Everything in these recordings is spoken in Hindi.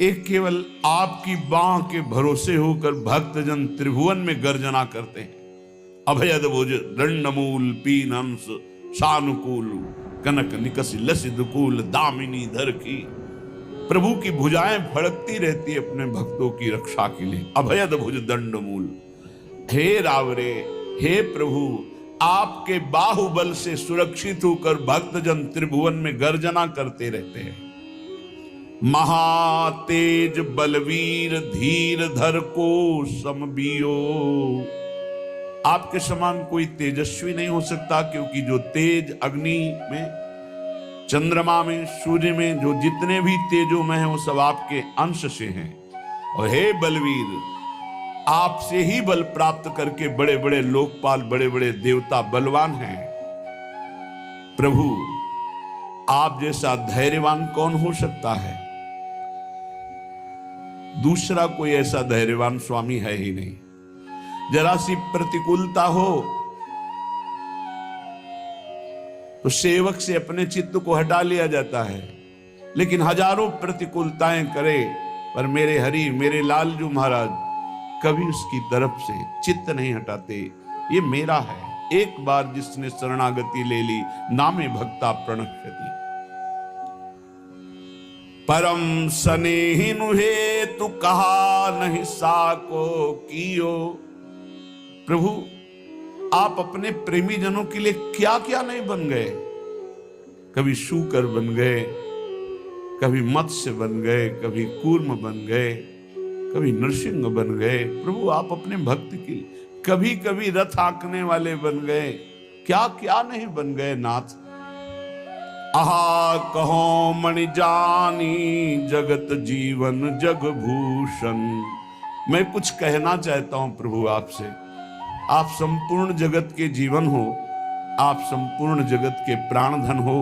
एक केवल आपकी बाह के भरोसे होकर भक्तजन त्रिभुवन में गर्जना करते हैं। अभयद भुज दंडमूल पीन अंश सानुकूल कनक निकसी लसिदकूल दामिनी धर की। प्रभु की भुजाएं फड़कती रहती है अपने भक्तों की रक्षा के लिए। अभयद भुज दंडमूल, हे रावरे, हे प्रभु, आपके बाहुबल से सुरक्षित होकर भक्तजन त्रिभुवन में गर्जना करते रहते हैं। महातेज बलवीर धीर धर को समबियो। आपके समान कोई तेजस्वी नहीं हो सकता, क्योंकि जो तेज अग्नि में, चंद्रमा में, सूर्य में जो जितने भी तेजों में हैं वो सब आपके अंश से हैं। और हे बलवीर, आपसे ही बल प्राप्त करके बड़े बड़े लोकपाल, बड़े बड़े देवता बलवान हैं। प्रभु, आप जैसा धैर्यवान कौन हो सकता है? दूसरा कोई ऐसा धैर्यवान स्वामी है ही नहीं। जरा सी प्रतिकूलता हो तो सेवक से अपने चित्त को हटा लिया जाता है, लेकिन हजारों प्रतिकूलताएं करे पर मेरे हरि, मेरे लालजू महाराज कभी उसकी तरफ से चित्त नहीं हटाते। ये मेरा है। एक बार जिसने शरणागति ले ली, नामे भक्ता प्रणश्यति। परम स्नेहिनु हे तू कहा नहीं साको कियो। प्रभु, आप अपने प्रेमी जनों के लिए क्या क्या नहीं बन गए। कभी शूकर बन गए, कभी मत्स्य बन गए, कभी कूर्म बन गए, कभी नरसिंह बन गए। प्रभु, आप अपने भक्त की कभी कभी रथ हाँकने वाले बन गए, क्या क्या नहीं बन गए नाथ। आहा कहो मणि जानी जगत जीवन जग भूषण। मैं कुछ कहना चाहता हूं प्रभु आपसे। आप संपूर्ण जगत के जीवन हो, आप संपूर्ण जगत के प्राणधन हो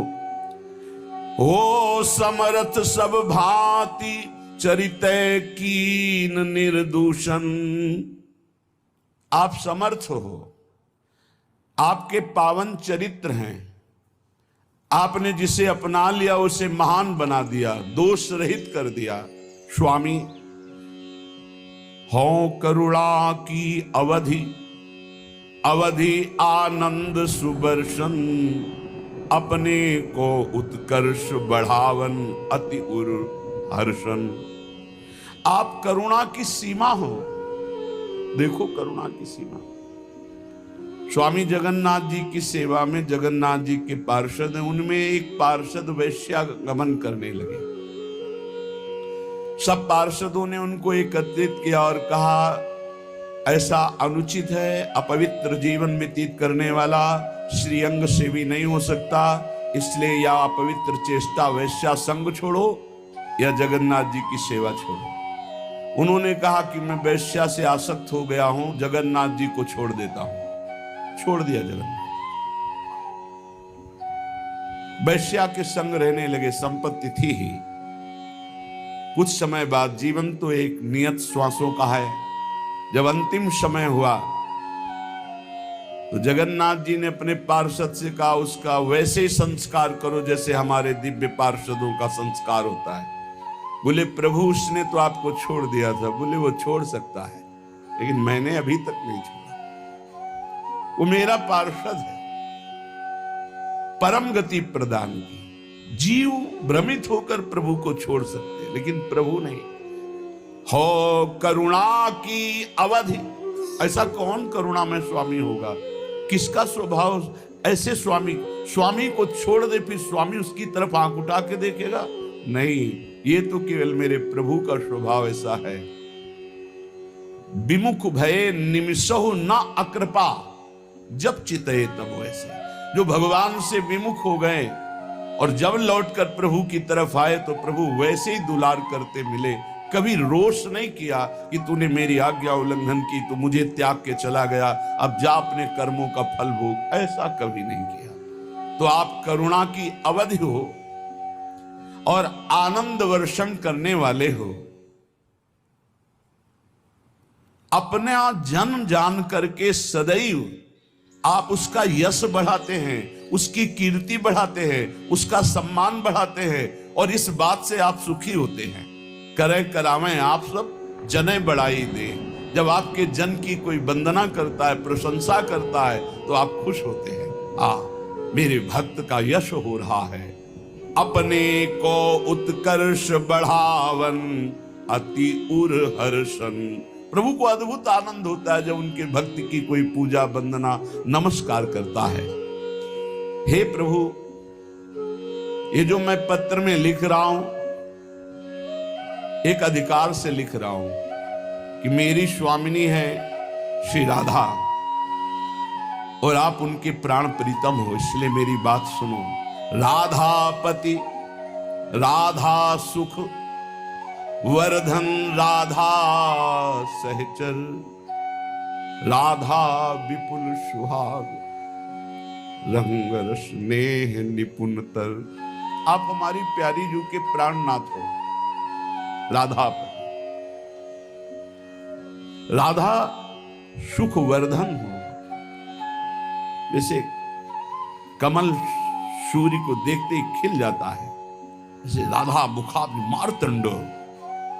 समर्थ सब भांति चरितय कीन निर्दूषण। आप समर्थ हो, आपके पावन चरित्र हैं। आपने जिसे अपना लिया उसे महान बना दिया, दोष रहित कर दिया। स्वामी, हो करुणा की अवधि, अवधि आनंद सुबर्शन। अपने को उत्कर्ष बढ़ावन अति उर हर्षण। आप करुणा की सीमा हो। देखो करुणा की सीमा। स्वामी जगन्नाथ जी की सेवा में जगन्नाथ जी के पार्षद हैं, उनमें एक पार्षद वैश्यागमन करने लगे। सब पार्षदों ने उनको एकत्रित किया और कहा, ऐसा अनुचित है, अपवित्र जीवन व्यतीत करने वाला श्रीअंग सेवी नहीं हो सकता, इसलिए या अपवित्र चेष्टा वैश्या संग छोड़ो या जगन्नाथ जी की सेवा छोड़ो। उन्होंने कहा कि मैं वैश्या से आसक्त हो गया हूं, जगन्नाथ जी को छोड़ देता हूं। छोड़ दिया जगन्नाथ, वैश्या के संग रहने लगे। संपत्ति थी ही। कुछ समय बाद, जीवन तो एक नियत श्वासों का है, जब अंतिम समय हुआ तो जगन्नाथ जी ने अपने पार्षद से कहा, उसका वैसे ही संस्कार करो जैसे हमारे दिव्य पार्षदों का संस्कार होता है। बोले प्रभु, उसने तो आपको छोड़ दिया था। बोले वो छोड़ सकता है, लेकिन मैंने अभी तक नहीं छोड़ा। वो मेरा पार्षद है। परम गति प्रदान की। जीव भ्रमित होकर प्रभु को छोड़ सकते, लेकिन प्रभु नहीं। हो करुणा की अवधि। ऐसा कौन करुणा में स्वामी होगा? किसका स्वभाव ऐसे स्वामी को छोड़ दे फिर स्वामी उसकी तरफ आंख उठा के देखेगा? नहीं, ये तो केवल मेरे प्रभु का स्वभाव ऐसा है। विमुख भये निमिषहु न अकृपा। जब चितये तब वैसे। जो भगवान से विमुख हो गए और जब लौटकर प्रभु की तरफ आए तो प्रभु वैसे ही दुलार करते मिले। कभी रोष नहीं किया कि तूने मेरी आज्ञा उल्लंघन की तो मुझे त्याग के चला गया, अब जा अपने कर्मों का फल भोग। ऐसा कभी नहीं किया। तो आप करुणा की अवधि हो और आनंद वर्षण करने वाले हो। अपना जन्म जान करके सदैव आप उसका यश बढ़ाते हैं, उसकी कीर्ति बढ़ाते हैं, उसका सम्मान बढ़ाते हैं और इस बात से आप सुखी होते हैं। करे करावें आप सब जने बढ़ाई दे। जब आपके जन की कोई वंदना करता है, प्रशंसा करता है, तो आप खुश होते हैं। मेरे भक्त का यश हो रहा है। अपने को उत्कर्ष बढ़ावन अति उर हर्षन। प्रभु को अद्भुत आनंद होता है जब उनके भक्त की कोई पूजा वंदना नमस्कार करता है। हे प्रभु, ये जो मैं पत्र में लिख रहा हूं, एक अधिकार से लिख रहा हूं कि मेरी स्वामिनी है श्री राधा और आप उनके प्राण प्रीतम हो, इसलिए मेरी बात सुनो। राधापति राधा सुख वर्धन राधा सहचर राधा विपुल सुहाग रंग रस नेह निपुणतर। आप हमारी प्यारी जू के प्राणनाथ हो। राधा राधा सुख वर्धन हो। जैसे कमल सूर्य को देखते ही खिल जाता है, जैसे राधा मुखाब्ज मार्तंड,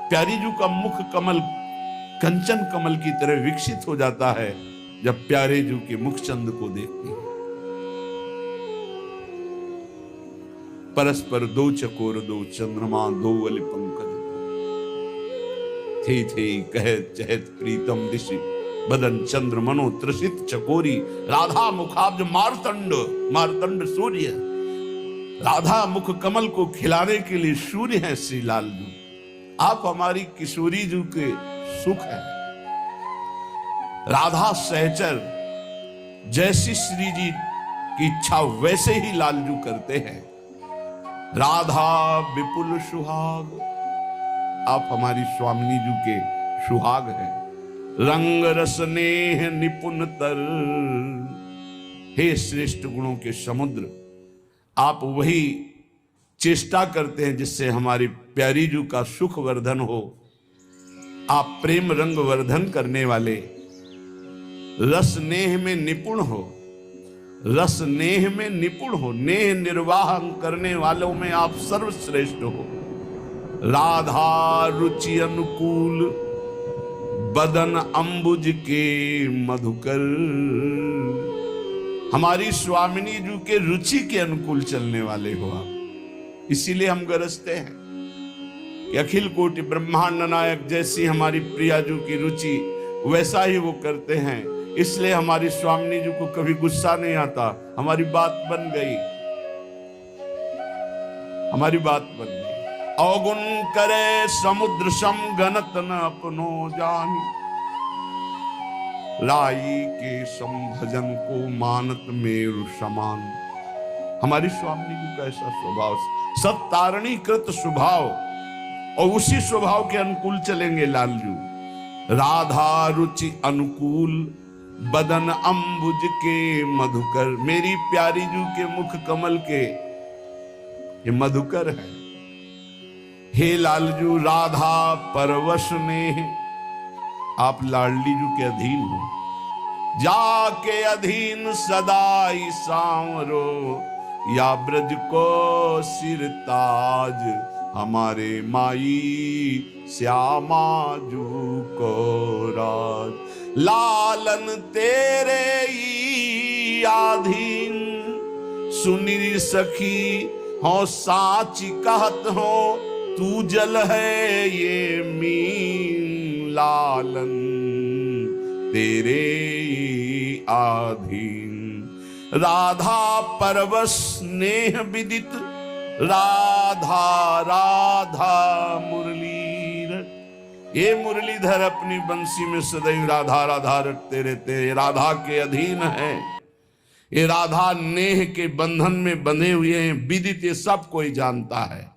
प्यारी जू का मुख कमल कंचन कमल की तरह विकसित हो जाता है जब प्यारे जू के मुखचंद को देखती है। परस्पर दो चकोर दो चंद्रमा दो वलि पंकज थे कहत चहत प्रीतम दिशि बदन चंद्र मनो त्रसित चकोरी। राधा मुखाब्ज मार्तंड, मार्तंड सूर्य, राधा मुख कमल को खिलाने के लिए सूर्य है श्री लाल जू। आप हमारी किशोरी जू के सुख है। राधा सहचर, जैसी श्री जी की इच्छा वैसे ही लालजू करते हैं। राधा विपुल सुहाग, आप हमारी स्वामिनी जू के सुहाग है। रंग रस नेह निपुण तर, हे श्रेष्ठ गुणों के समुद्र, आप वही चेष्टा करते हैं जिससे हमारी प्यारी जू का सुख वर्धन हो। आप प्रेम रंग वर्धन करने वाले, रस नेह में निपुण हो, रस नेह में निपुण हो, नेह निर्वाह करने वालों में आप सर्वश्रेष्ठ हो। राधा रुचि अनुकूल बदन अंबुज के मधुकर, हमारी स्वामिनी जू के रुचि के अनुकूल चलने वाले हो आप। इसीलिए हम गरजते हैं कि अखिल कोटि ब्रह्मांड नायक जैसी हमारी प्रिया जू की रुचि वैसा ही वो करते हैं। इसलिए हमारी स्वामिनी जी को कभी गुस्सा नहीं आता। हमारी बात बन गई, हमारी बात बन गई। अवगुण करे समुद्र सम गनत न अपनो जानी, लाई के संभजन को मानत मेरु समान। हमारी स्वामिनी जी का ऐसा स्वभाव, सत्तारणी कृत स्वभाव, और उसी स्वभाव के अनुकूल चलेंगे लालजू। राधा रुचि अनुकूल बदन अंबुज के मधुकर, मेरी प्यारी जू के मुख कमल के ये मधुकर है। हे लालजू राधा परवश ने, आप लाडली जू के अधीन हो। जाके अधीन सदाई सांवरो, या ब्रज को सिर ताज, हमारे माई श्यामा जू को राज। लालन तेरे ही आधीन, सुनी सखी हो साची कहत हो, तू जल है ये मीन। लालन तेरे ही आधीन, राधा परवश स्नेह विदित, राधा राधा मुरलीधर। ये मुरलीधर अपनी बंसी में सदैव राधा राधा रटते रहते, राधा के अधीन है। ये राधा नेह के बंधन में बंधे हुए हैं, विदित ये सब कोई जानता है।